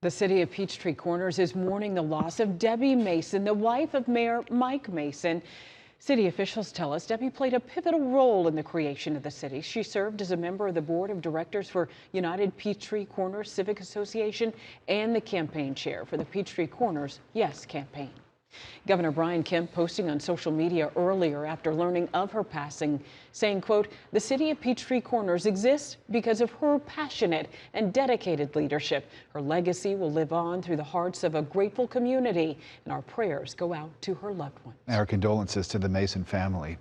The city of Peachtree Corners is mourning the loss of Debbie Mason, the wife of Mayor Mike Mason. City officials tell us Debbie played a pivotal role in the creation of the city. She served as a member of the board of directors for United Peachtree Corners Civic Association and the campaign chair for the Peachtree Corners Yes campaign. Governor Brian Kemp posting on social media earlier after learning of her passing, saying, quote, "The city of Peachtree Corners exists because of her passionate and dedicated leadership. Her legacy will live on through the hearts of a grateful community, and our prayers go out to her loved ones." Our condolences to the Mason family.